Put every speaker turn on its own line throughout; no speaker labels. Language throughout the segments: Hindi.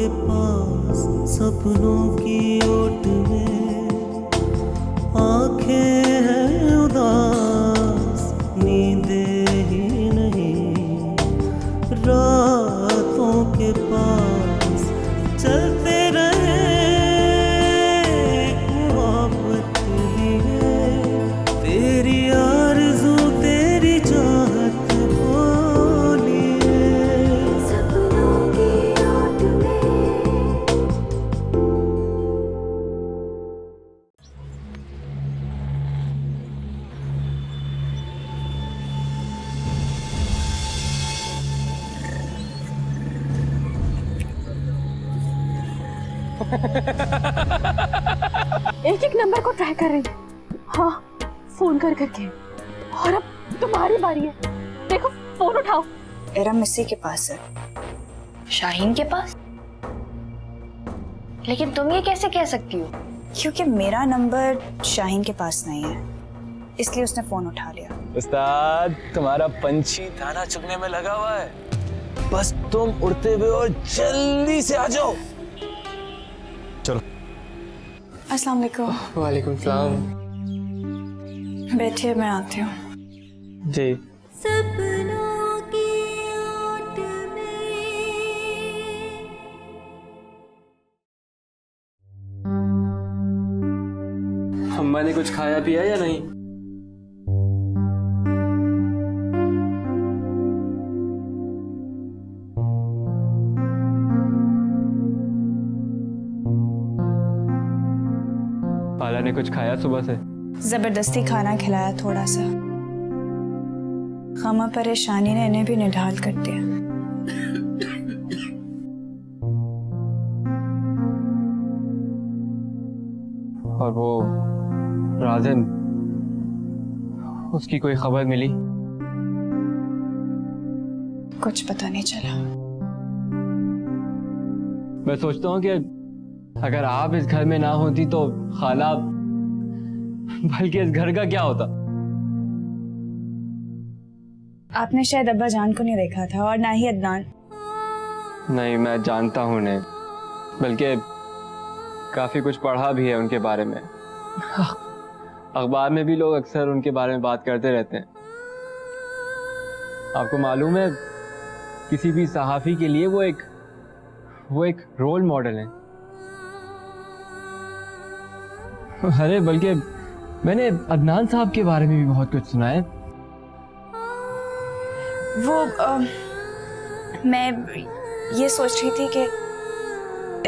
के पास सपनों की ओट में आंखें हैं उदास, नींदें ही नहीं। रातों के पास चलते रहे मोहब्बत लिए, तेरी आरज़ू तेरी चाहत बोलिए। सपनों की ओट में
एक एक नंबर को ट्राई कर रही हूँ। हाँ, फोन कर करके। और अब तुम्हारी बारी है, देखो फोन उठाओ।
इरम इसी के पास है।
शाहीन के पास? लेकिन तुम ये कैसे कह सकती हो?
क्योंकि मेरा नंबर शाहीन के पास नहीं है, इसलिए उसने फोन उठा लिया।
उस्ताद, तुम्हारा पंछी दाना चुगने में लगा हुआ है, बस तुम उड़ते हुए और जल्दी से आ जाओ। चलो।
अस्सलाम वालेकुम।
वालेकुम सलाम।
बैठिए, मैं आती हूँ।
जी।
सपनों की ओट में
अम्मा ने कुछ खाया पिया या नहीं? आला ने कुछ खाया सुबह से?
जबरदस्ती खाना खिलाया थोड़ा सा। गम परेशानी ने इन्हें भी निढाल कर दिया।
और वो राजन, उसकी कोई खबर मिली?
कुछ पता नहीं चला।
मैं सोचता हूँ कि अगर आप इस घर में ना होती तो खाला, बल्कि इस घर का क्या होता।
आपने शायद अब्बा जान को नहीं देखा था, और ना ही अदनान।
नहीं, मैं जानता हूँ उन्हें, बल्कि काफी कुछ पढ़ा भी है उनके बारे में। अखबार में भी लोग अक्सर उनके बारे में बात करते रहते हैं। आपको मालूम है, किसी भी सहाफी के लिए वो एक रोल मॉडल है। अरे बल्कि मैंने अदनान साहब के बारे में भी बहुत कुछ सुना है।
वो मैं ये सोच रही थी कि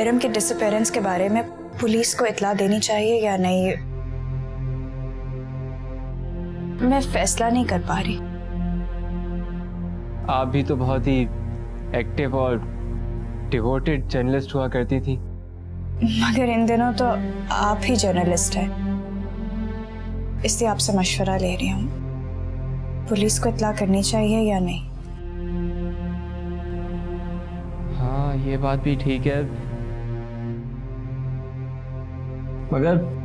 इरम के डिसअपीयरेंस के बारे में पुलिस को इत्ला देनी चाहिए या नहीं। मैं फैसला नहीं कर पा रही।
आप भी तो बहुत ही एक्टिव और डिवोटेड जर्नलिस्ट हुआ करती थी।
मगर इन दिनों तो आप ही जर्नलिस्ट हैं, इसलिए आपसे मशवरा ले रही हूँ। पुलिस को इत्ला करनी चाहिए या नहीं?
हाँ, ये बात भी ठीक है, मगर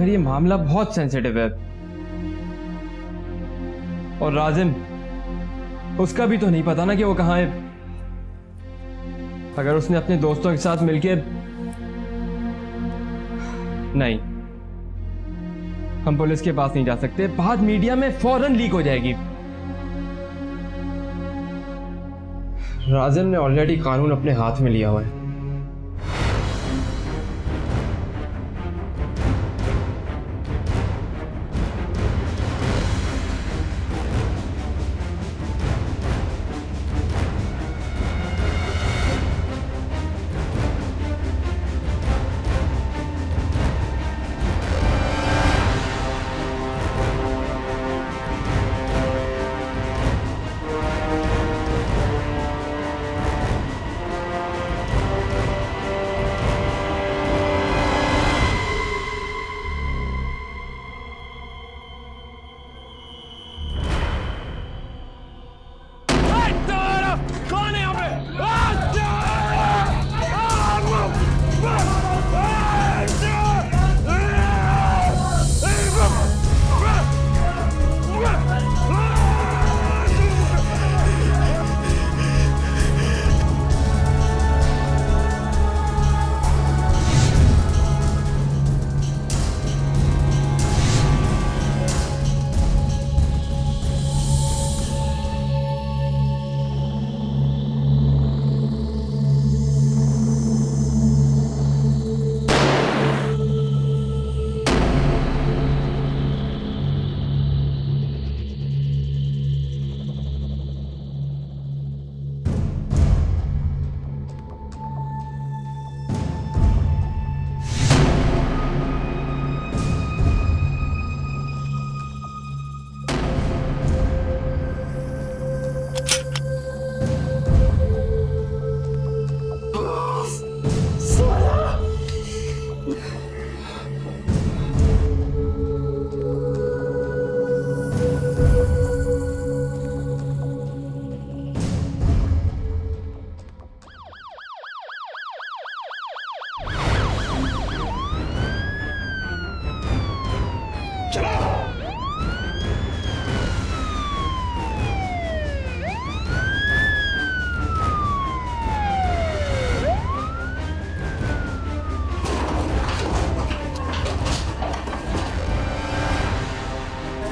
ये मामला बहुत सेंसिटिव है। और राजिम, उसका भी तो नहीं पता ना कि वो कहाँ है। अगर उसने अपने दोस्तों के साथ मिलके, नहीं, हम पुलिस के पास नहीं जा सकते, बात मीडिया में फौरन लीक हो जाएगी। राजिम ने ऑलरेडी कानून अपने हाथ में लिया हुआ है।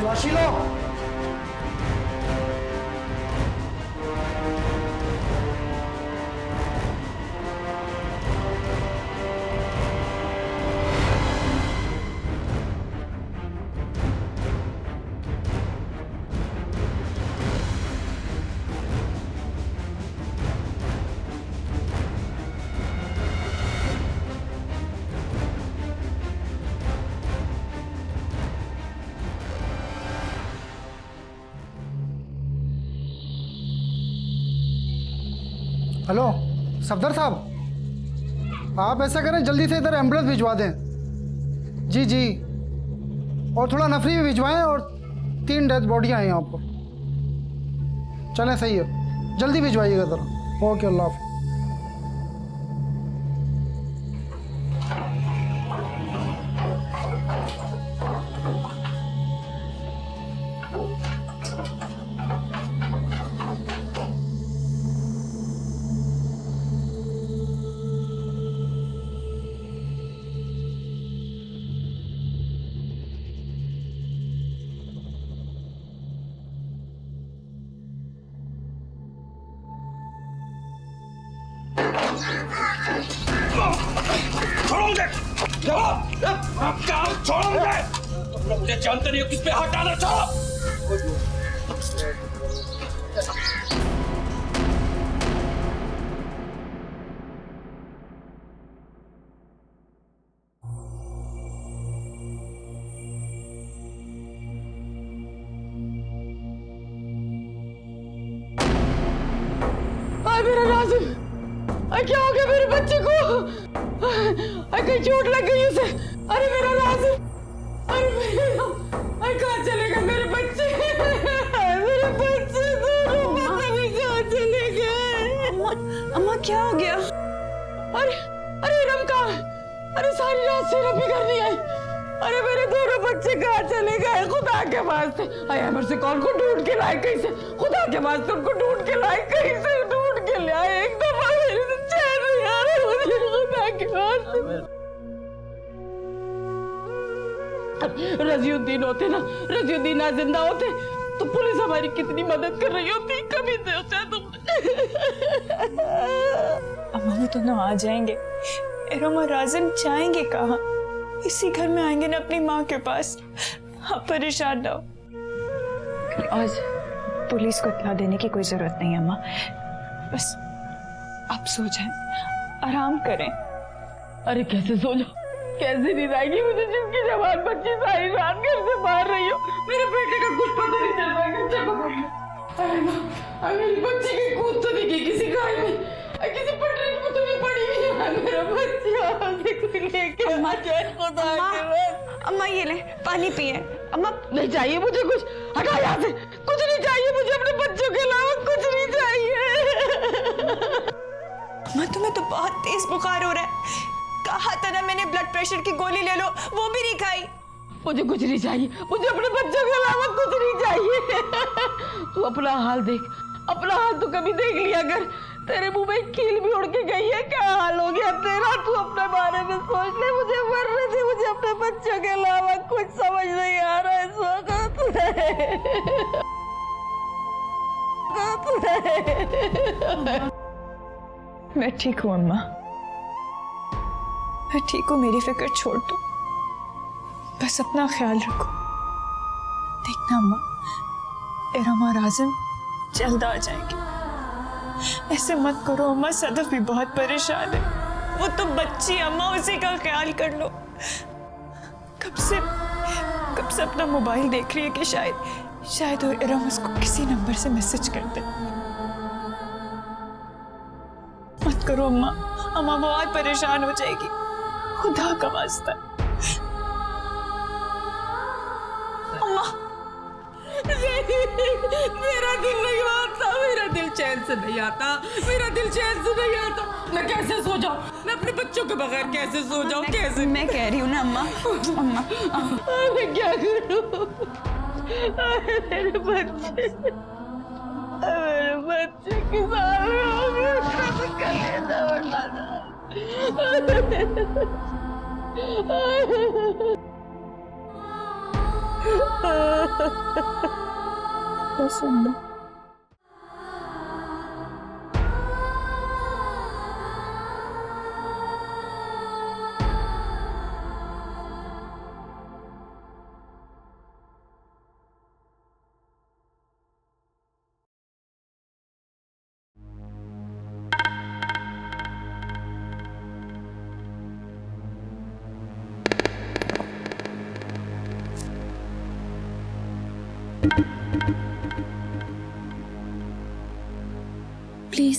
तलाशी लो। हेलो सफदर साहब, आप ऐसा करें जल्दी से इधर एम्बुलेंस भिजवा दें। जी जी, और थोड़ा नफरी भी भिजवाएं, और 3 डेड बॉडियाँ हैं यहाँ पर। चलें, सही है, जल्दी भिजवाइएगा ज़रा। ओके, अल्लाह हाफ़िज़।
मुझे जानते नहीं हो किस पे हाथ डाला। छोड़ो।
मेरा नाज़िम, क्या हो गया मेरे बच्चे को? कहीं चोट लग गई उसे। अरे मेरा नाज़िम, अरे कहाँ चले गए मेरे बच्चे? मेरे बच्चे दोनों पता नहीं कहाँ चले गए।
अम्मा क्या हो गया?
अरे रम कहाँ है? अरे सारी रात से रबी घर नहीं आई। अरे मेरे दोनों बच्चे कहाँ चले गए? खुदा के वास्ते अमर से कौन को ढूंढ के लाए कहीं से। खुदा के वास्ते उनको ढूंढ के लाए कहीं से, ढूंढ के लाए। एक दफा मेरे से चैन नहीं आ रहा मुझे, खुदा के वास्ते। रज़ियुद्दीन होते ना, रज़ियुद्दीन ना जिंदा होते तो पुलिस हमारी कितनी मदद कर रही होती। कभी सोचा तुमने?
अम्मा वो तो ना आ जाएंगे। इरम और राजिम जाएंगे कहाँ? इसी घर में आएंगे ना अपनी माँ के पास। आप परेशान ना हो। आज पुलिस को इत्तला देने की कोई जरूरत नहीं है अम्मा, बस आप सो जाएं, आराम करें।
अरे कैसे सो जाओ, कैसे नींद आएगी मुझे जिसकी जवान बच्ची सारी रात घर से बाहर रही हो। मेरे बेटे का कुछ पता नहीं चल पाएगा। अरे मेरी बच्ची की कूद तो नहीं गई किसी गाय में, किसी पटरी में तो नहीं पड़ी हुई है। मेरा बच्चा कोई लेके आ जाए खुदा के वास्ते।
अम्मा ये ले पानी पिए।
अम्मा नहीं चाहिए मुझे कुछ, हटा यहाँ से। कुछ नहीं चाहिए मुझे, अपने बच्चों के अलावा कुछ नहीं चाहिए।
अम्मा तुम्हें तो बहुत तेज बुखार हो रहा है। कहा था ना मैंने ब्लड प्रेशर की गोली ले लो, वो भी नहीं खाई।
मुझे कुछ नहीं चाहिए, मुझे अपने बच्चों के अलावा कुछ नहीं चाहिए। तू अपना हाल देख, अपना हाल तू कभी देख लिया कर। तेरे मुंह में कील भी उड़ के गई है, क्या हाल हो गया तेरा? तू अपने बारे में सोच ले। मुझे मरने दे, मुझे अपने बच्चों के अलावा कुछ समझ नहीं आ रहा है।
मैं ठीक हूँ अम्मा, मैं ठीक हूँ। मेरी फिक्र छोड़ दो, बस अपना ख्याल रखो। देखना अम्मा, इरम और आज़म जल्द आ जाएंगे। ऐसे मत करो अम्मा, सदफ भी बहुत परेशान है। वो तो बच्ची अम्मा, उसी का ख्याल कर लो। कब से अपना मोबाइल देख रही है कि शायद और इरम उसको किसी नंबर से मैसेज कर दे। मत करो अम्मा, अम्मा बहुत परेशान हो जाएगी। खुदा का वास्ता अम्मा।
मेरा दिल नहीं आता, मेरा दिल चैन से नहीं आता, मेरा दिल चैन से नहीं आता। मैं कैसे सो जाऊं? मैं अपने बच्चों के बगैर कैसे सो जाऊं? कैसे?
मैं कह रही हूँ ना अम्मा, अम्मा
मैं क्या करूं? मेरे बच्चे किसान हो गए।
बस अम्मा।
प्लीज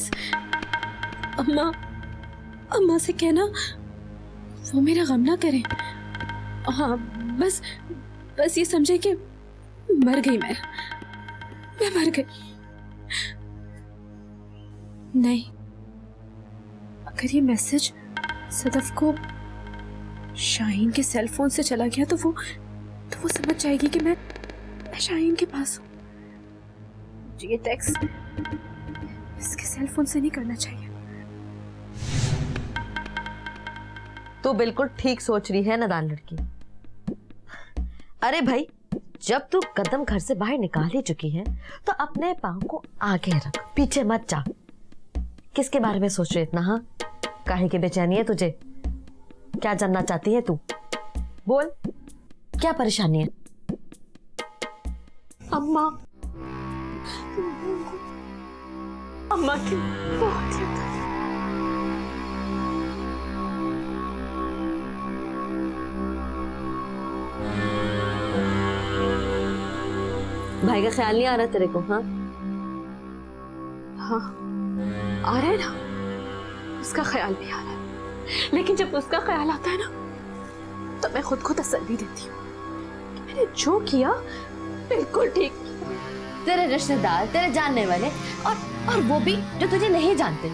अम्मा, अम्मा से कहना वो मेरा गम ना करें। हाँ बस बस ये समझे कि मर गई मैं मर गई। नहीं, अगर ये मैसेज सदफ को शाहीन के सेल फोन से चला गया तो वो समझ जाएगी कि मैं शाहीन के पास हूँ। मुझे ये टेक्स्ट इसके सेल फोन से नहीं करना चाहिए।
तू बिल्कुल ठीक सोच रही है नादान लड़की। अरे भाई, जब तू कदम घर से बाहर निकाल ही चुकी है तो अपने पाँव को आगे रख, पीछे मत जा। किसके बारे में सोच रही इतना? हाँ, काहे की बेचैनी है तुझे? क्या जानना चाहती है तू? बोल, क्या परेशानी है?
अम्मा, अम्मा की बहुत याद आती है।
भाई का ख्याल नहीं आ रहा तेरे को? हाँ
हाँ आ रहा है ना, उसका ख्याल भी आ रहा है, लेकिन जब उसका ख्याल आता है ना तो मैं खुद को तसल्ली देती हूँ कि मैंने जो किया बिल्कुल ठीक किया।
तेरे रिश्तेदार, तेरे जानने वाले और वो भी जो तुझे नहीं जानते,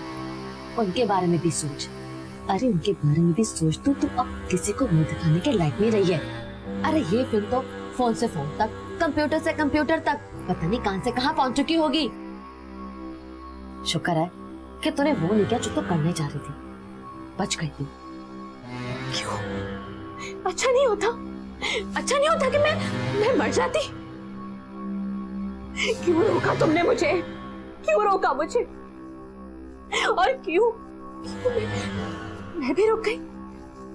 उनके बारे में भी सोच। अरे उनके बारे में भी सोच। तू अब किसी को मुंह दिखाने के लायक नहीं रही है। अरे ये फिल्म तो फोन से फोन तक, कंप्यूटर से कंप्यूटर तक, पता नहीं कहां से कहां पहुंच चुकी होगी। शुक्र है कि तूने वो नहीं किया जो तू करने जा रही थी, बच गई थी।
क्यों? अच्छा नहीं होता कि मैं मर जाती? क्यों रोका तुमने मुझे? क्यों रोका मुझे? और क्यों मैं भी रुक गई?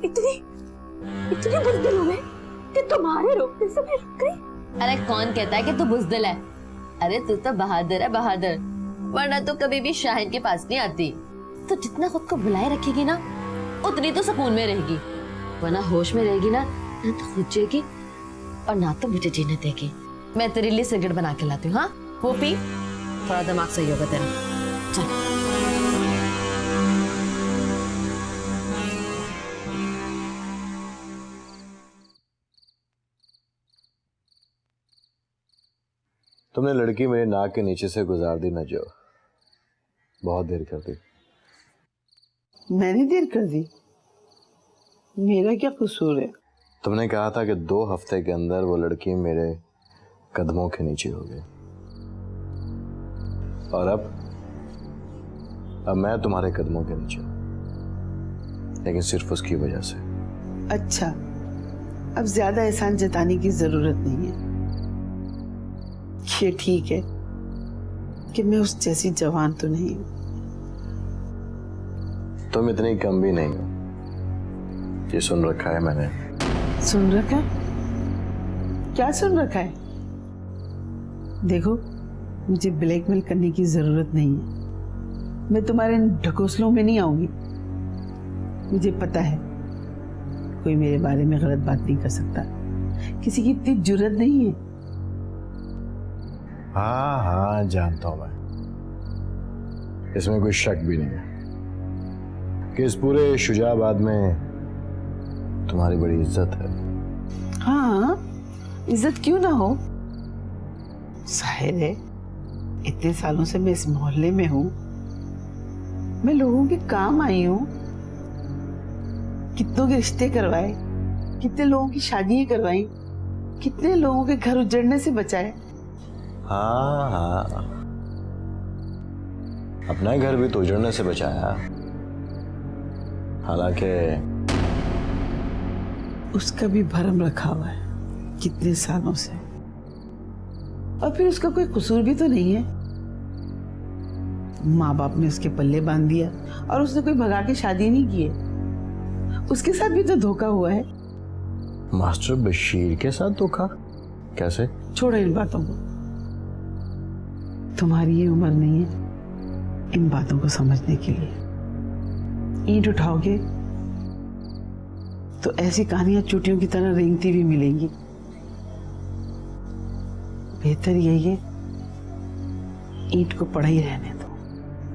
इतनी बुज़दिल हूं मैं कि तुम्हारे रोकने से मैं रुक गई।
अरे कौन कहता है कि तू बुज़दिल है? अरे तू तो बहादुर है, बहादुर। वरना तो कभी भी शाहिन के पास नहीं आती। तो जितना खुद को बुलाए रखेगी ना, उतनी तो सुकून में रहेगी। वरना होश में रहेगी ना तो खुद जिएगी और ना तो मुझे जीने देगी। मैं तेरे लिए सिगरेट बना के लाती हूँ। हाँ, वो पी, थोड़ा दिमाग सही होगा तेरा। चल।
तुमने लड़की मेरे नाक के नीचे से गुजार दी ना जो, बहुत देर कर दी।
मैंने देर कर दी? मेरा क्या कसूर है?
तुमने कहा था कि 2 हफ्ते के अंदर वो लड़की मेरे कदमों के नीचे हो गई, और अब मैं तुम्हारे कदमों के नीचे हूं, लेकिन सिर्फ उसकी वजह से।
अच्छा, अब ज्यादा एहसान जताने की जरूरत नहीं है। ये ठीक है कि मैं उस जैसी जवान तो नहीं हूं।
तुम इतनी कम भी नहीं हो, ये सुन रखा है मैंने।
सुन रखा है? क्या सुन रखा है? देखो, मुझे ब्लैकमेल करने की जरूरत नहीं है। मैं तुम्हारे ढकोसलों में नहीं आऊंगी। मुझे पता है कोई मेरे बारे में गलत बात नहीं कर सकता। किसी की इतनी जुर्रत नहीं है।
हाँ, जानता हूं मैं, इसमें कोई शक भी नहीं है कि इस पूरे शुजाबाद में तुम्हारी बड़ी इज्जत है।
हाँ, इज्जत क्यों ना हो? जाहिर है, इतने सालों से मैं इस मोहल्ले में हूँ। मैं लोगों के काम आई हूँ। कितनों के रिश्ते करवाए, कितने लोगों की शादियां करवाई, कितने लोगों के घर उजड़ने से बचाए।
हाँ, अपना घर भी तो उजड़ने से बचाया। हालांकि
उसका भी भरम रखा हुआ है। कितने सालों से, और फिर उसका कोई कसूर भी तो नहीं है। माँ बाप ने उसके पल्ले बांध दिया और उसने कोई भगा के शादी नहीं की है। उसके साथ भी तो धोखा हुआ है।
मास्टर बशीर के साथ धोखा? कैसे?
छोड़ो इन बातों को, तुम्हारी ये उम्र नहीं है इन बातों को समझने के लिए। ईंट उठाओगे तो ऐसी कहानियां चोटियों की तरह रेंगती भी मिलेंगी। बेहतर यही है ईंट को पड़ा ही रहने दो।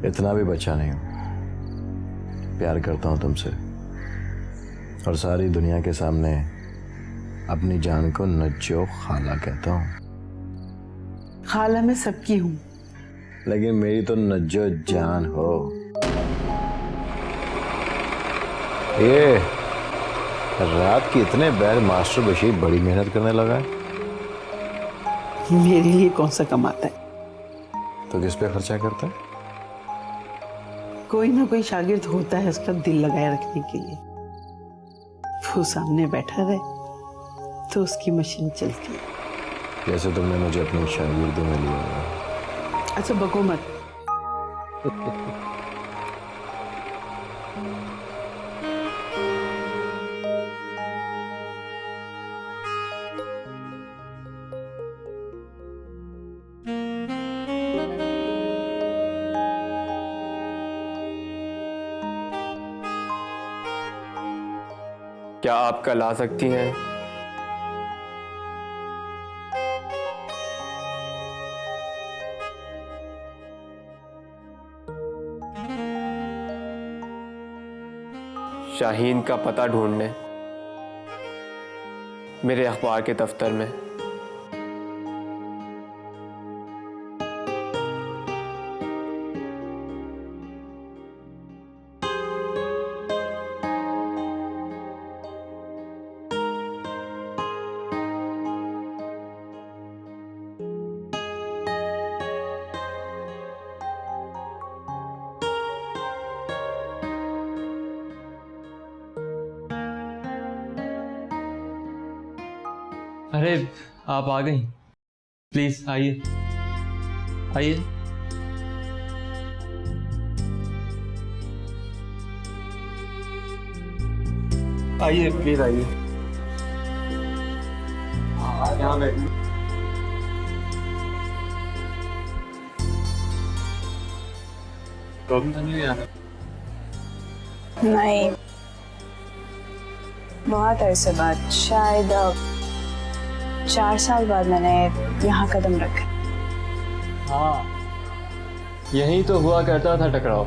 इतना भी बच्चा नहीं हूं। प्यार करता हूं तुमसे, और सारी दुनिया के सामने अपनी जान को नज्जो खाला कहता हूं।
खाला मैं सबकी हूं,
लेकिन मेरी तो नज्जो जान हो। ये रात की इतने बैर मास्टर बशीर बड़ी मेहनत करने लगा है।
मेरे लिए कौन सा कमाता है?
तो किस पे खर्चा करता है?
कोई ना कोई शागिर्द होता है उसका दिल लगाए रखने के लिए। वो सामने बैठा रहे तो उसकी मशीन चलती है।
जैसे तुमने मुझे अपने शागिर्दों में लिया है।
अच्छा बको मत।
क्या आप कल आ सकती हैं? शाहीन का पता ढूंढने मेरे अखबार के दफ्तर में। अरे आप आ गई, प्लीज आइए आइए। आइए प्लीज आइए। यहाँ बैठिए। प्रॉब्लम तो नहीं है?
नहीं, बहुत अरसे बाद, शायद 4 साल बाद मैंने यहाँ कदम रखा।
हाँ, यही तो हुआ करता था टकराव।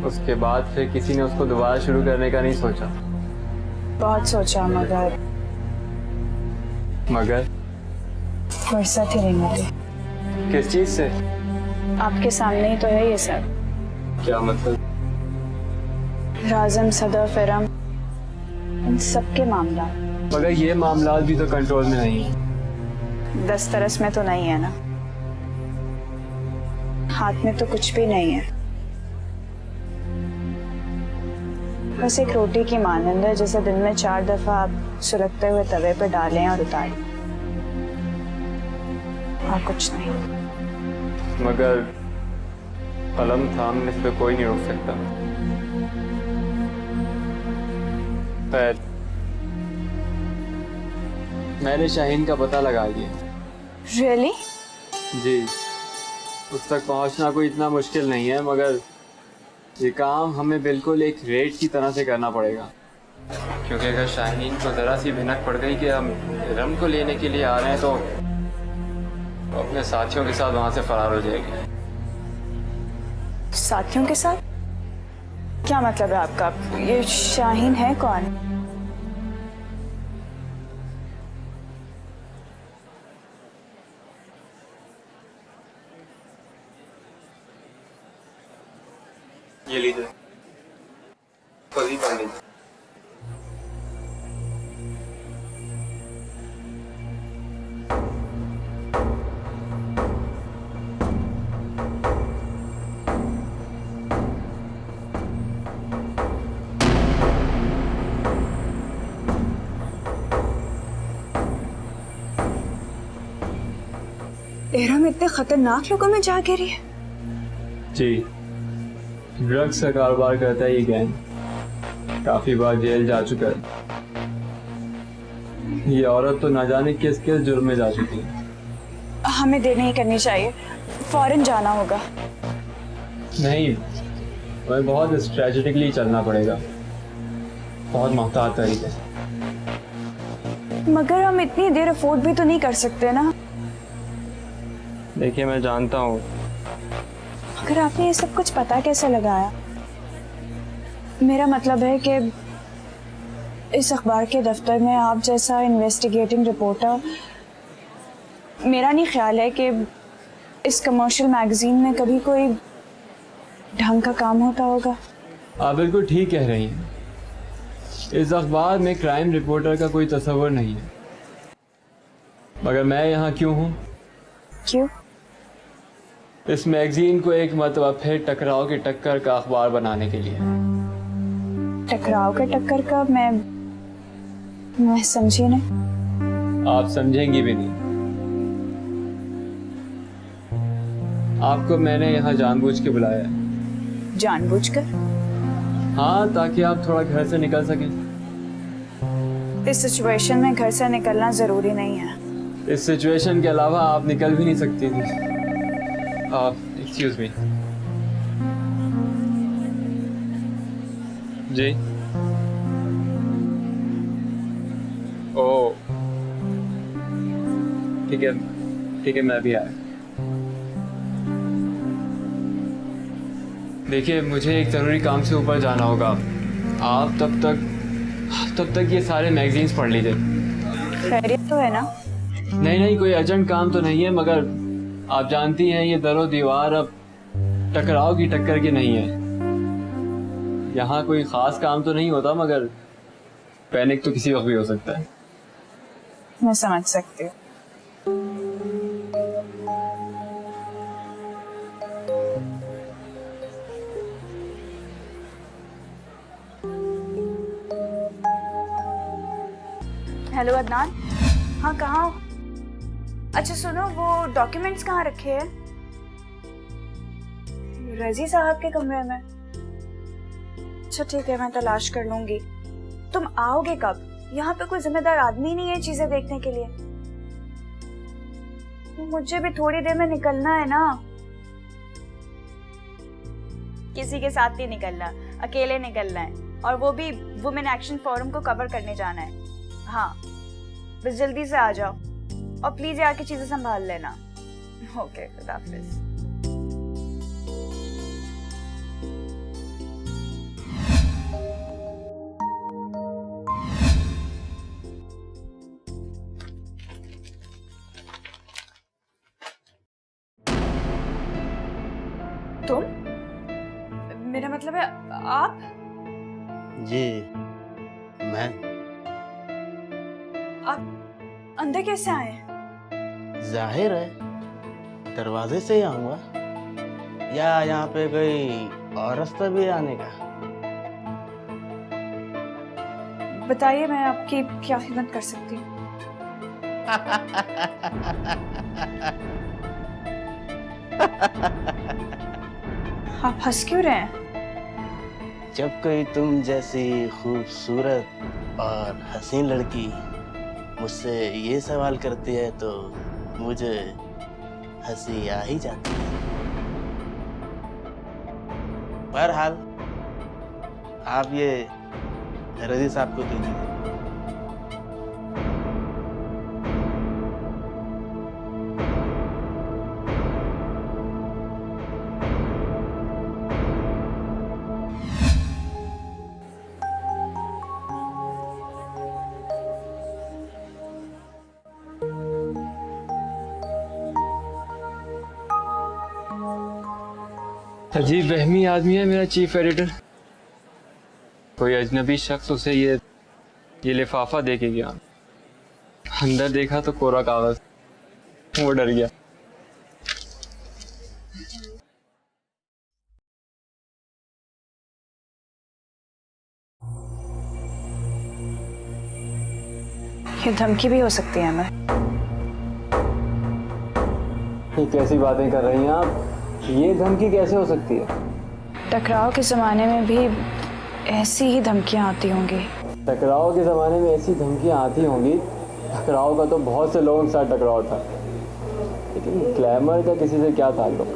उसके बाद फिर किसी ने उसको दोबारा शुरू करने का नहीं सोचा।
बहुत सोचा, मगर फुर्सत ही नहीं मिली।
किस चीज से?
आपके सामने ही तो है ये सब।
क्या मतलब?
राज़म, सदफ, इरम, इन सबके मामला।
मगर ये मामला भी तो कंट्रोल में नहीं है।
दस्तरस में तो नहीं है ना, हाथ में तो कुछ भी नहीं है। बस एक रोटी की मानंद है जिसे दिन में 4 दफा आप सुलगते हुए तवे पे डालें और उतारें, और कुछ नहीं।
मगर कलम थामने से कोई नहीं रोक सकता। खैर, मैंने शाहीन का पता लगा दिया।
Really?
जी, उस तक पहुंचना कोई इतना मुश्किल नहीं है, मगर ये काम हमें बिल्कुल एक रेड की तरह से करना पड़ेगा। क्योंकि अगर शाहीन को ज़रा सी भिनक पड़ गई कि हम इरम को लेने के लिए आ रहे हैं तो अपने साथियों के साथ वहां से फरार हो जाएगी।
साथियों के साथ? क्या मतलब है आपका? ये शाहीन है कौन?
ये लीजिए, खुद ही पढ़ लीजिए।
एरम इतने खतरनाक लोगों में जा गिरी है।
जी, ड्रग्स का कारोबार करता है ये गैंग, काफी बार जेल जा चुका है। ये औरत तो ना जाने किस किस जुर्म में जा चुकी है।
हमें देर नहीं करनी चाहिए, फौरन जाना होगा।
नहीं, हमें बहुत स्ट्रेटेजिकली चलना पड़ेगा, बहुत मुहतात तरीके से।
मगर हम इतनी देर अफोर्ड भी तो नहीं कर सकते ना।
देखिए, मैं जानता हूँ।
मगर आपने ये सब कुछ पता कैसे लगाया? मेरा मतलब है कि इस अखबार के दफ्तर में आप जैसा इन्वेस्टिगेटिंग रिपोर्टर, मेरा नहीं ख्याल है कि इस कमर्शियल मैगजीन में कभी कोई ढंग का काम होता होगा।
आप बिल्कुल ठीक कह रही हैं। इस अखबार में क्राइम रिपोर्टर का कोई तस्वर नहीं है। मगर मैं यहाँ क्यों हूँ?
क्यों?
इस मैगजीन को एक मरतबा फिर टकराव की टक्कर का अखबार बनाने के लिए।
टकराव के टक्कर का? मैं समझी नहीं।
आप समझेंगी भी नहीं। आपको मैंने यहाँ जानबूझ के बुलाया है।
जानबूझकर?
हाँ, ताकि आप थोड़ा घर से निकल सकें।
इस सिचुएशन में घर से निकलना जरूरी नहीं है।
इस सिचुएशन के अलावा आप निकल भी नहीं सकती थी। Excuse me. जी। ओह, ठीक है, ठीक है, मैं भी आया। देखिए, मुझे एक ज़रूरी काम से ऊपर जाना होगा। आप तब तक ये सारे मैगजीन्स पढ़ लीजिए।
खैरियत तो है ना?
नहीं, कोई अर्जेंट काम तो नहीं है, मगर आप जानती हैं ये दरो दीवार अब टकराव की टक्कर की नहीं है। यहाँ कोई ख़ास काम तो नहीं होता, मगर पैनिक तो किसी वक्त भी हो सकता है।
मैं समझ सकती हूँ। हेलो अदनान। हाँ, कहाँ हो? अच्छा सुनो, वो डॉक्यूमेंट्स कहाँ रखे हैं? रजी साहब के कमरे में। अच्छा ठीक है, मैं तलाश कर लूंगी। तुम आओगे कब? यहाँ पे कोई जिम्मेदार आदमी नहीं है चीजें देखने के लिए। मुझे भी थोड़ी देर में निकलना है ना। किसी के साथ नहीं निकलना, अकेले निकलना है, और वो भी वुमेन एक्शन फोरम को कवर करने जाना है। हाँ, बस जल्दी से आ जाओ, और प्लीज आके चीजें संभाल लेना। ओके, खुदा हाफिज। तुम? मेरा मतलब है आप?
जी, मैं।
आप अंदर कैसे आए?
जाहिर है, दरवाजे से ही आऊंगा, या यहाँ पे कोई और रास्ता भी आने का?
बताइए, मैं आपकी क्या खिदमत कर सकती हूँ? आप हंस क्यों रहे हैं?
जब कोई तुम जैसी खूबसूरत और हसीन लड़की मुझसे ये सवाल करती है तो मुझे हंसी आ ही जाती है। बहरहाल, आप ये रजी साहब को दीजिए।
अजीब वहमी आदमी है मेरा चीफ एडिटर। कोई अजनबी शख्स उसे ये लिफाफा दे के गया। अंदर देखा तो कोरा कागज। वो डर गया।
ये धमकी भी हो सकती है हमें।
ये कैसी बातें कर रही हैं आप? ये धमकी कैसे हो सकती है?
टकराव के ज़माने में भी ऐसी ही धमकियाँ आती होंगी।
टकराव के ज़माने में ऐसी धमकियाँ आती होंगी? टकराव का तो बहुत से लोगों के साथ टकराव था, लेकिन ग्लैमर का किसी से क्या ताल्लुक?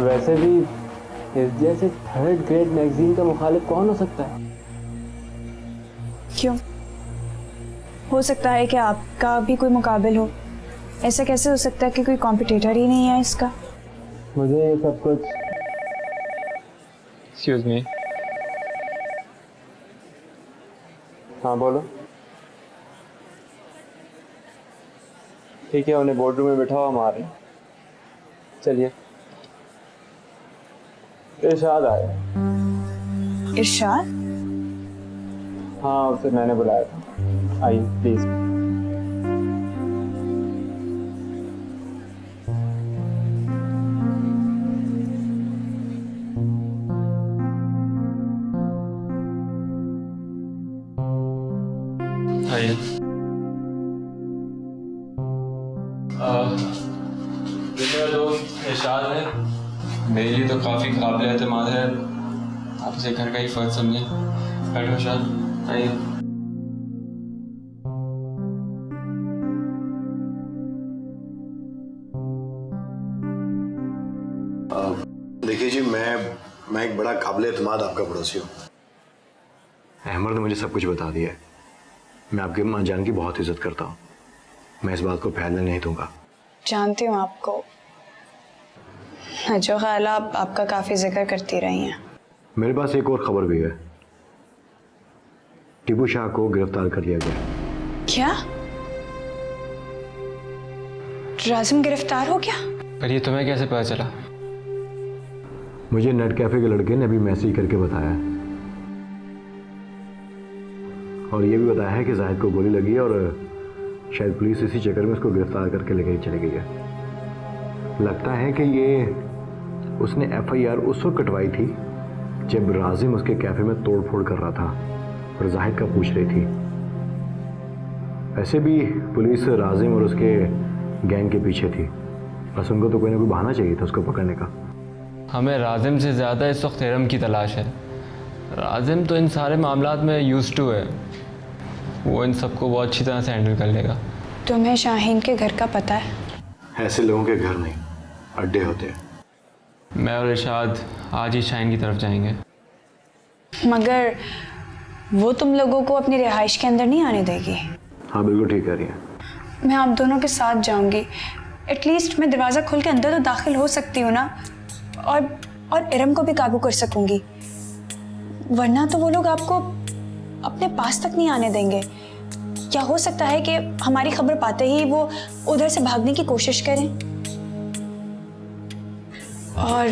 वैसे भी इस जैसे थर्ड ग्रेड मैगजीन का मुखालिफ कौन हो सकता है?
क्यों? हो सकता है कि आपका भी कोई मुकाबिल हो। ऐसा कैसे हो सकता है कि कोई कॉम्पिटिटर ही नहीं है इसका?
मुझे ये सब कुछ एक्सक्यूज मी। हाँ बोलो। ठीक है, उन्हें बोर्ड रूम में बैठा हुआ मार रहे हैं। चलिए। इरशाद आया।
इरशाद?
हाँ, उसे मैंने बुलाया था। आइए प्लीज। आइए। मेरा दोस्त इरशाद है, मेरे लिए तो काफ़ी काबिल एतमाद है। आप इसे घर का ही फर्ज समझें। बैठो इरशाद, आइए।
देखिए जी, मैं एक बड़ा काबिल एतमाद आपका पड़ोसी हूँ। अहमद ने मुझे सब कुछ बता दिया है। मैं आपकी माँ जान की बहुत इज्जत करता हूँ। मैं इस बात को फैलने नहीं दूंगा।
जानती हूँ आपको। नजो खाला आपका काफ़ी जिक्र करती रही हैं।
मेरे पास एक और खबर भी है। टीपू शाह को गिरफ्तार कर लिया गया।
क्या? राजिम गिरफ्तार हो गया?
पर ये तुम्हें कैसे पता चला?
मुझे नेट कैफे के लड़के ने अभी मैसेज करके बताया है, और ये भी बताया है कि जाहिद को गोली लगी है और शायद पुलिस इसी चक्कर में उसको गिरफ्तार करके लेकर चली गई है। लगता है कि ये उसने FIR उस वक्त कटवाई थी जब राजिम उसके कैफे में तोड़फोड़ कर रहा था और जाहिद का पूछ रही थी। ऐसे भी पुलिस राजिम और उसके गैंग के पीछे थी, बस उनको तो कोई ना कोई बहाना चाहिए था उसको पकड़ने का।
हमें राजिम से ज़्यादा इस वक्त इरम की तलाश है। राजिम तो इन सारे मामलात में यूज्ड टू है, वो इन सबको बहुत अच्छी तरह से हैंडल कर लेगा।
तुम्हें शाहीन के घर का पता है?
ऐसे लोगों के घर नहीं, अड्डे होते हैं।
मैं और इरशाद आज ही शाहीन की तरफ जाएंगे।
मगर वो तुम लोगों को अपनी रिहाइश के अंदर नहीं आने देगी।
हाँ बिल्कुल ठीक कह रही है।
मैं आप दोनों के साथ जाऊंगी। एटलीस्ट मैं दरवाज़ा खोल के अंदर तो दाखिल हो सकती हूँ ना, और इरम को भी काबू कर सकूंगी। वरना तो वो लोग आपको अपने पास तक नहीं आने देंगे। क्या हो सकता है कि हमारी खबर पाते ही वो उधर से भागने की कोशिश करें। और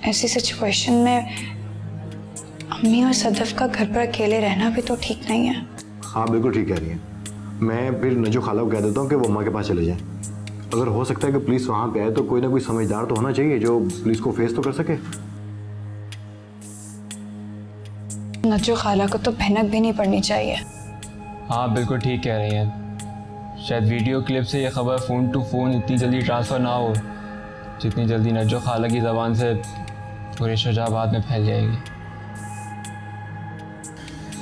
ऐसी सिचुएशन में अम्मी और सदफ का घर पर अकेले रहना भी तो ठीक नहीं है।
हाँ बिल्कुल ठीक कह रही है। मैं फिर नजो खाला को कह देता हूँ कि वो अम्मा के पास चले जाएं। अगर हो सकता है कि पुलिस वहाँ पे आए तो कोई ना कोई समझदार तो होना चाहिए जो पुलिस को फेस तो कर सके।
नजो खाला को तो भनक भी नहीं पड़नी चाहिए।
हाँ बिल्कुल ठीक कह रही हैं। शायद वीडियो क्लिप से ये खबर फ़ोन टू फ़ोन इतनी जल्दी ट्रांसफ़र ना हो जितनी जल्दी नजो खाला की ज़बान से पूरे शुजाबाद में फैल जाएगी।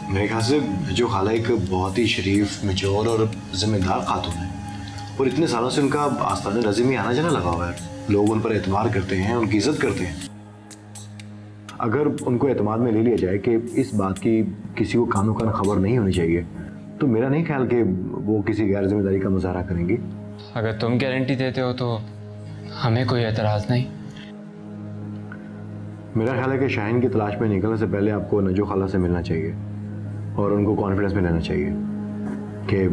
मेरे ख्याल से नजो खाला एक बहुत ही शरीफ, मैच्योर और जिम्मेदार खातून है, और इतने सालों से उनका आस्थान रज़ी में आना जाना लगा हुआ है। लोग उन पर एतमाद करते हैं, उनकी इज्जत करते हैं। अगर उनको एतमाद में ले लिया जाए कि इस बात की किसी को कानो कान खबर नहीं होनी चाहिए, तो मेरा नहीं ख्याल कि वो किसी गैर जिम्मेदारी का मुजाहरा करेंगी।
अगर तुम गारंटी देते हो तो हमें कोई एतराज़ नहीं।
मेरा ख्याल है कि शाहीन की तलाश में निकलने से पहले आपको नजो खाला से मिलना चाहिए और उनको कॉन्फिडेंस में लेना चाहिए कि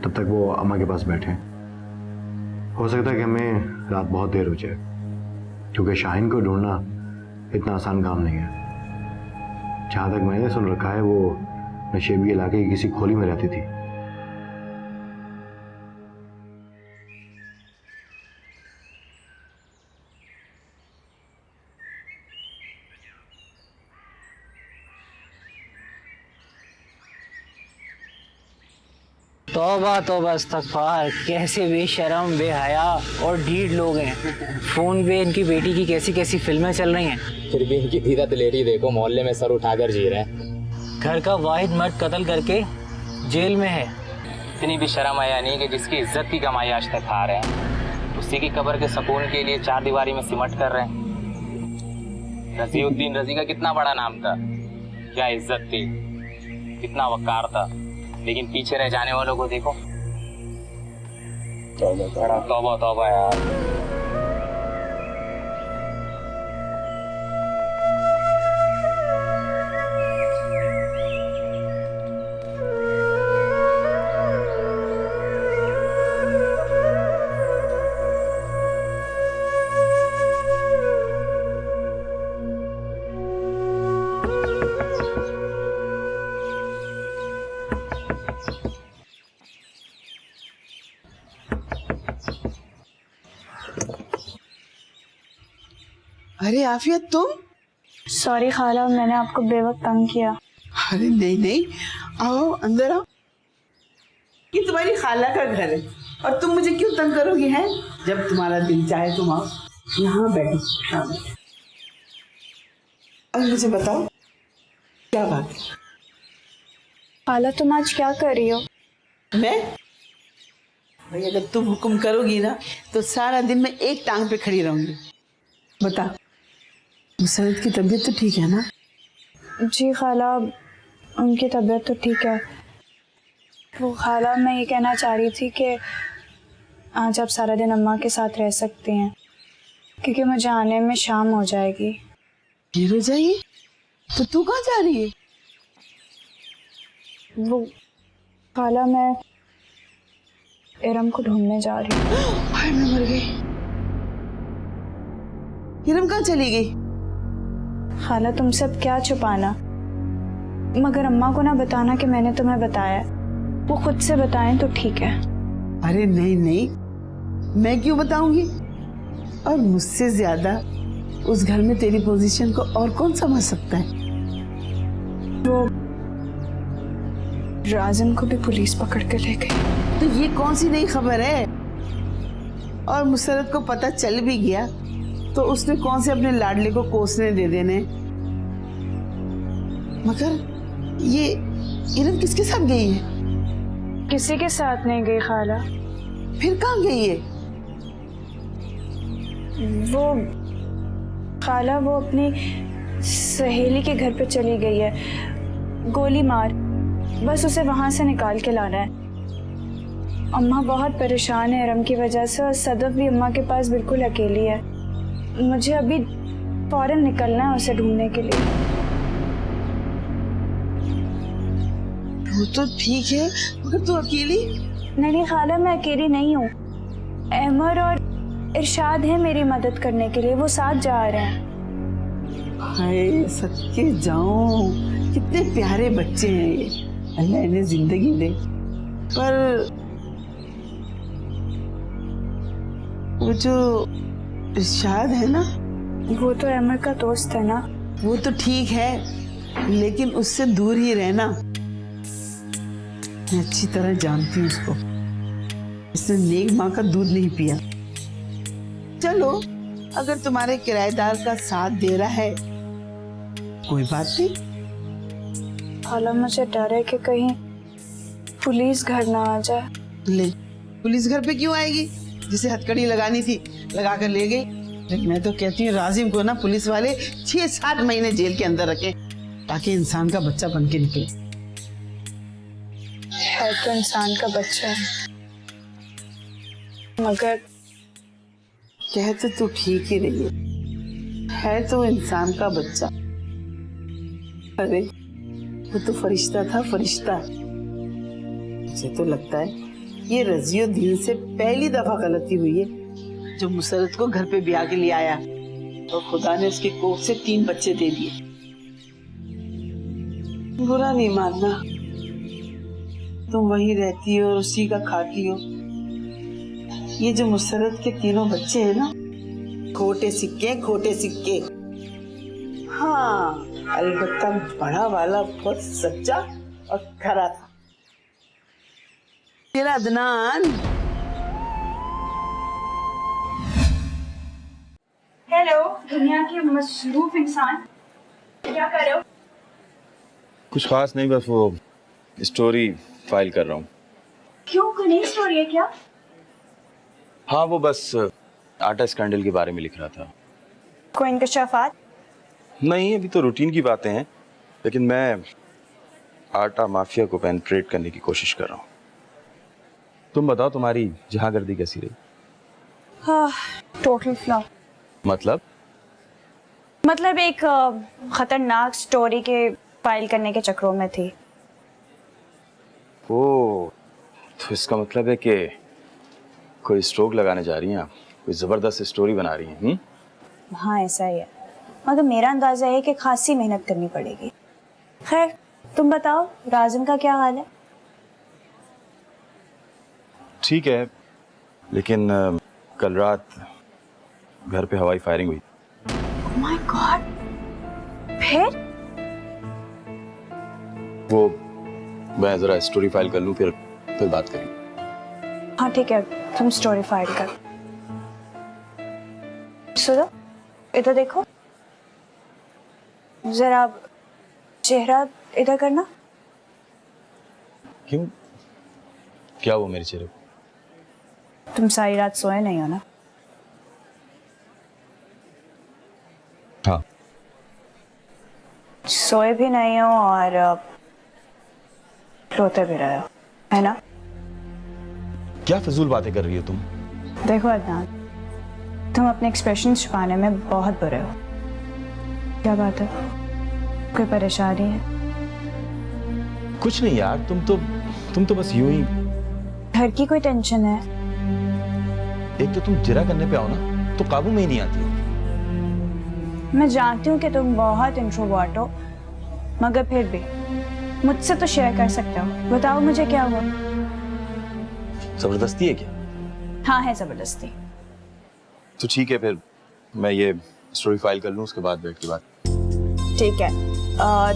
तब तक वो अम्मा के पास बैठे। हो सकता है कि हमें रात बहुत देर हो जाए, क्योंकि शाहीन को ढूंढना इतना आसान काम नहीं है। जहाँ तक मैंने सुन रखा है वो नशेबी इलाके की किसी खोली में रहती थी।
तौबा तौबा इस्तग़फ़ार, कैसे बेशरम बेहया और ढीठ लोग हैं। फोन पे इनकी बेटी की कैसी कैसी फिल्में चल रही हैं,
फिर भी इनकी धीरा दिलेरी देखो, मोहल्ले में सर उठाकर जी रहे हैं।
घर का वाहिद मर्द कत्ल करके जेल में है।
इतनी भी शर्म आया नहीं कि जिसकी इज्जत की कमाई आज तक खा रहे हैं, उसी की कब्र के सुकून के लिए चार दीवारी में सिमट कर रहे हैं। रज़ीउद्दीन रज़ी का कितना बड़ा नाम था, क्या इज्जत थी, कितना वक़ार था, लेकिन पीछे रह जाने वालों को देखो। तौबा तौबा यार।
अरे आफिया तुम?
सॉरी खाला, मैंने आपको बेवक्त तंग किया।
अरे नहीं नहीं, आओ अंदर आओ। ये तुम्हारी खाला का घर है और तुम मुझे क्यों तंग करोगी? हैं जब तुम्हारा दिल चाहे तुम आओ, यहाँ बैठो सामने। अब मुझे बताओ क्या बात है?
खाला तुम आज क्या कर रही हो?
मैं भाई अगर तुम हुक्म करोगी ना तो सारा दिन मैं एक टांग पे खड़ी रहूंगी। बता, मुसरत की तबीयत तो ठीक है ना?
जी खाला, उनकी तबीयत तो ठीक है। वो खाला, मैं ये कहना चाह रही थी कि आज आप सारा दिन अम्मा के साथ रह सकती हैं, क्योंकि मुझे आने में शाम हो जाएगी।
देर हो जाएगी? तो तू कहाँ जा रही है?
वो खाला, मैं इरम को ढूंढने जा रही हूँ।
हाय मैं मर गई। इरम कहाँ चली गई?
खाला तुमसे अब क्या छुपाना, मगर अम्मा को ना बताना कि मैंने तुम्हें बताया। वो खुद से बताएं तो ठीक है।
अरे नहीं नहीं, मैं क्यों बताऊंगी? और मुझसे ज्यादा उस घर में तेरी पोजीशन को और कौन समझ सकता है?
वो राजिम को भी पुलिस पकड़ के ले गई।
तो ये कौन सी नई खबर है? और मुसरत को पता चल भी गया तो उसने कौन से अपने लाडले को कोसने दे देने। मगर ये इरम किसके साथ गई है?
किसी के साथ नहीं गई खाला।
फिर कहाँ गई है?
वो खाला, वो अपनी सहेली के घर पे चली गई है, गोली मार। बस उसे वहां से निकाल के लाना है। अम्मा बहुत परेशान है इरम की वजह से, और सदफ भी अम्मा के पास बिल्कुल अकेली है। मुझे अभी फौरन निकलना है उसे ढूंढने के लिए।
वो तो ठीक है, मगर तू अकेली?
नहीं खाला, मैं अकेली नहीं हूँ। अहमद और इरशाद है मेरी मदद करने के लिए, वो साथ जा रहे हैं।
हाय सदके जाऊं, कितने प्यारे बच्चे हैं ये, अल्लाह इन्हें जिंदगी दे। पर वो जो इरशाद है ना,
वो तो अहमद का दोस्त है ना।
वो तो ठीक है, लेकिन उससे दूर ही रहना। मैं अच्छी तरह जानती हूँ उसको, इसने नेक माँ का दूध नहीं पिया। चलो, अगर तुम्हारे किराएदार का साथ दे रहा है कोई बात नहीं।
खाला मुझे डर है कि कहीं पुलिस घर ना आ जाए।
ले, पुलिस घर पे क्यों आएगी? जिसे हथकड़ी लगानी थी लगा कर ले गई। लेकिन मैं तो कहती हूँ राजिम को ना पुलिस वाले 6-7 महीने जेल के अंदर रखें, ताकि इंसान का बच्चा बन के निकले।
है तो इंसान का बच्चा है, मगर
कह तो तू ठीक ही रही है तो इंसान का बच्चा। अरे वो तो फरिश्ता था, फरिश्ता। मुझे तो लगता है ये रज़ीउद्दीन से पहली दफा गलती हुई है, जो मुसरत को घर पे ब्याह के लिए आया और खुदा ने उसके कोख से 3 बच्चे दे दिए। बुरा नहीं मानना, तुम वहीं रहती हो और उसी का खाती हो। ये जो मुसरत के 3 बच्चे हैं ना, खोटे सिक्के, खोटे सिक्के। हाँ, अलबत्ता बड़ा वाला बहुत सच्चा और खरा था। तेरा अदनान।
हेलो दुनिया के मसरूफ इंसान, क्या कर रहे हो?
कुछ खास नहीं, बस वो स्टोरी फाइल कर रहा हूँ।
क्यों, कोई नई स्टोरी है क्या?
हाँ, वो बस आटा स्कैंडल के बारे में लिख रहा था।
कोई इंकशाफात?
नहीं, अभी तो रूटीन की बातें हैं, लेकिन मैं आटा माफिया को पेनिट्रेट करने की कोशिश कर रहा हूँ। तुम बताओ, तुम्हारी जहांगर्दी कैसी रही?
हाँ, टोटल फ्लॉप। मतलब एक खतरनाक स्टोरी के फाइल करने के चक्रों में थी।
ओ, तो इसका मतलब है कि कोई स्ट्रोक लगाने जा रही हैं आप, कोई जबरदस्त स्टोरी बना रही हैं।
हाँ, ऐसा ही है, मगर मेरा अंदाजा है कि खासी मेहनत करनी पड़ेगी। खैर, तुम बताओ, राजिम का क्या हाल है?
ठीक है, लेकिन कल रात घर पे हवाई फायरिंग हुई।
Oh my God! फिर?
वो मैं जरा स्टोरी फाइल कर लूं, फिर बात करेंगे।
हाँ ठीक है, तुम स्टोरी फाइल कर। सुनो, इधर देखो जरा, चेहरा इधर करना।
क्यों, क्या हुआ मेरे चेहरे को?
तुम सारी रात सोए नहीं हो ना?
हाँ।
सोए भी नहीं हो और रोते भी रहे हो, है ना?
क्या फजूल बातें कर रही हो तुम?
देखो अदनान, तुम अपने एक्सप्रेशन छुपाने में बहुत बुरे हो। क्या बात है, कोई परेशानी है?
कुछ नहीं यार, तुम तो बस यूं ही।
घर की कोई टेंशन है?
एक तो तुम जिरा करने पे आओ ना, तो काबू में ही नहीं आती हो।
मैं जानती हूँ कि तुम बहुत इंट्रोवर्ट हो, मगर फिर भी मुझसे तो शेयर कर सकते हो। बताओ मुझे क्या हुआ?
जबरदस्ती है क्या?
हाँ है जबरदस्ती।
तो ठीक है, फिर मैं ये स्टोरी फाइल कर लूँ, उसके बाद बैठ के बात।
ठीक है,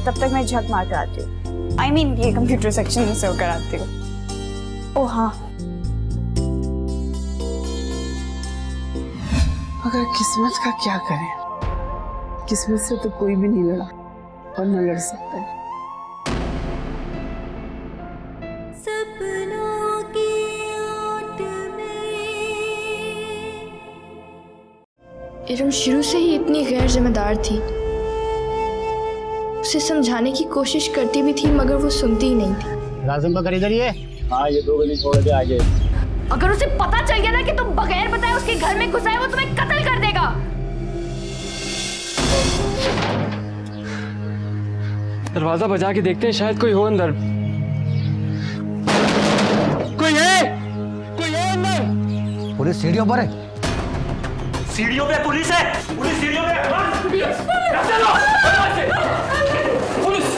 तब तक मैं झक मार कर आती हूँ। I mean, ये कंप्यूटर सेक्शन से होकर आती हूँ। ओह हाँ,
मगर किस्मत का क्या करें, किस्मत से तो कोई भी नहीं लड़ा और न लड़ सकता है।
सपनों की ओट में।
इरम शुरू से ही इतनी गैर जिम्मेदार थी। उसे समझाने की कोशिश करती भी थी, मगर वो सुनती ही नहीं थी।
राजिम का घर इधर ही है?
हाँ, ये 2 गली छोड़ के आगे।
अगर उसे पता चल गया ना कि तुम बगैर बताए उसके घर में घुसा है, वो तुम्हें कत्ल कर देगा।
दरवाजा बजा के देखते हैं, शायद कोई हो अंदर। कोई है अंदर?
पुलिस सीढ़ियों पर है।
सीढ़ियों पे पुलिस है, पुलिस सीढ़ियों पे। चलो पुलिस।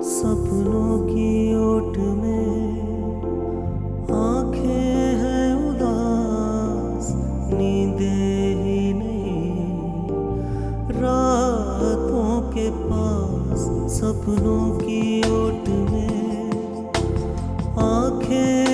सपनों की ओट में आंखें हैं उदास, नींदें ही नहीं रातों के पास। सपनों की ओट में आंखें